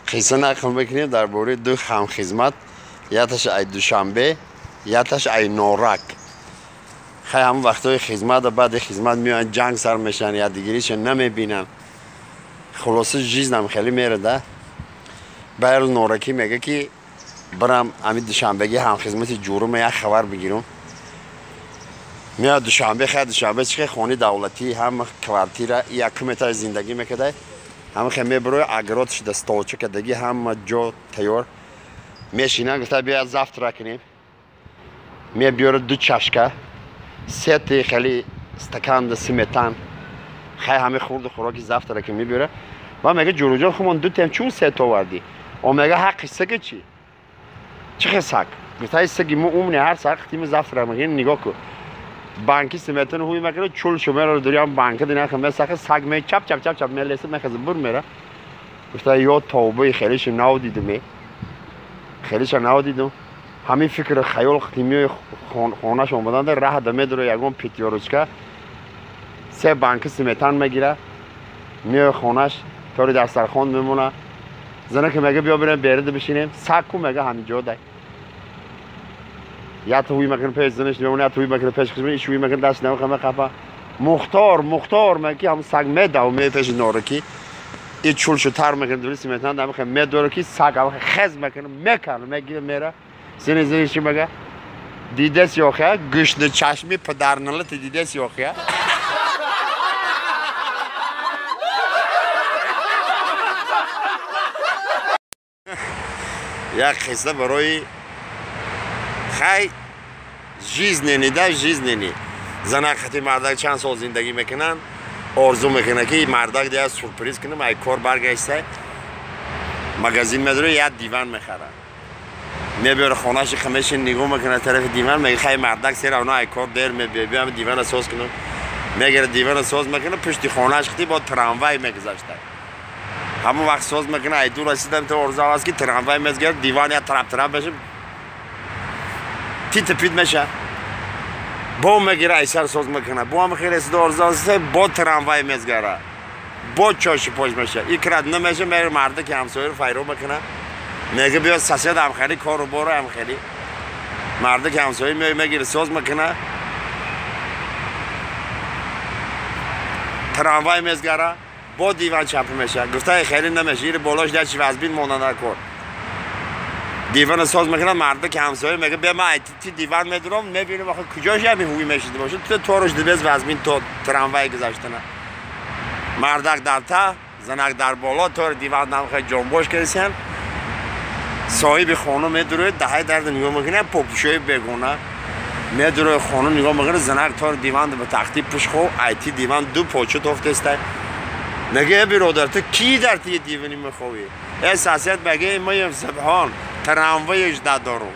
قصه نقل میکنیم درباره دو همخدمت، یکیش ای دوشنبه، یکیش ای نورک. خیلی همون وقتای خدمت و بعد خدمت میان جنگ سر میشن یا دیگریش نمیبینن. خلاصه جیزنم خیلی میره ده. باید نورکی میگه که برم امی دوشنبگی همخدمت جورم یک خبر بگیرم. میاد دوشنبه خیلی دوشنبه چه خونه دولتی هم کوارتیر یک متر زندگی میکرده. هم خیلی بروی اگراتش دستاوچه کدگی هم جو تیار میشینن گفته بیا زفت را کنیم. بیاره دو چشکه، سه تا خیلی استکان سیمتان، خیلی همه خورد خوراکی زفت را که میبره. و میگه جورو جان خودمون دو تیم چون سه تا وردی؟ و میگه حقی سگ چی؟ چه سگ؟ گفته سگی مو اون هر سگ تیم زفت را میگه نگاه کن. بانکی سیمتان هوی میکنه چول شما رو داریم بانک دینا خم سگ می چپ میلیسه میخواد بر میره. گفته یا توبه خیلیش ناو دیدم. خیلیش ناو دیدم. همین فکر خیال خیمی خونش اومدن در راه دمه داره یکم پیتیاروچکا سه بانک سیمتان میگیره میاد خونش طوری در سرخوان میمونه. زنه که میگه بیا بریم برده بشینیم سکو میگه همینجا دای یا توی میکنه پیش زنش میمونه یا توی میکنه پیش خودش ایشوی میکنه دست نمیخوام خفا مختار میگه هم سگ میده و می پیش نورکی این چول شو تر میکنه دوری سیمتان دم خم میداره کی سگ هم خز میکنه میگه میره زنش میگه دیده سیاخه گشت چشمی پدر نلت دیده سیاخه یک قصه برای خیلی جیز نینی زنه خطی مردک چند سال زندگی میکنن آرزو میکنه که مردک دیگه سورپریز کنه ای کار برگشته مغازین میداره یک دیوان میخره میبره خونهش خمش نگاه میکنه طرف دیوان میگه خیلی مردک سر اونا ای کار دیر میبیم دیوان ساز کنم میگره دیوان ساز میکنه پشت خونهش خطی با تراموای میگذاشته همون وقت ساز میکنه ای دور رسیدم تو آرزو هست که تراموای میگذاره دیوان یا طرف بشه تیت پیت میشه با میگیره ای سر ساز میکنه با هم خیلی رسید آرزو هست با تراموای میگذاره با چاشی پاش میشه این کرد نمیشه میره مرده که همسایه رو فیرو میکنه میگه بیا سسید هم خیلی کار رو برو هم خیلی مرده که همسایه میگیره ساز میکنه تراموای میگذاره با دیوان چپ میشه گفته خیلی نمیشه این بالاش در چی وزبین ماننده کن دیوان ساز میکنه مرده که همسایه میگه بیا من تی دیوان میدونم میبینم آخه کجاش همین هوی میشیده باشه تو تورش دبیز وزبین تو تراموای گذاشتنه مردک در تا زنک در بالا تور دیوان هم خیلی جنبوش کردن صاحب خانه میدونه دهه درد نگاه میکنه پوپشوی بگونه میدونه خانه نگاه میکنه زنک تور دیوان به تختی پوش خو ایتی دیوان دو پوچو توفتسته نگه برادر تو کی در تی دیوانی میخوی احساسیت بگه ما سبحان تراموایش ندارم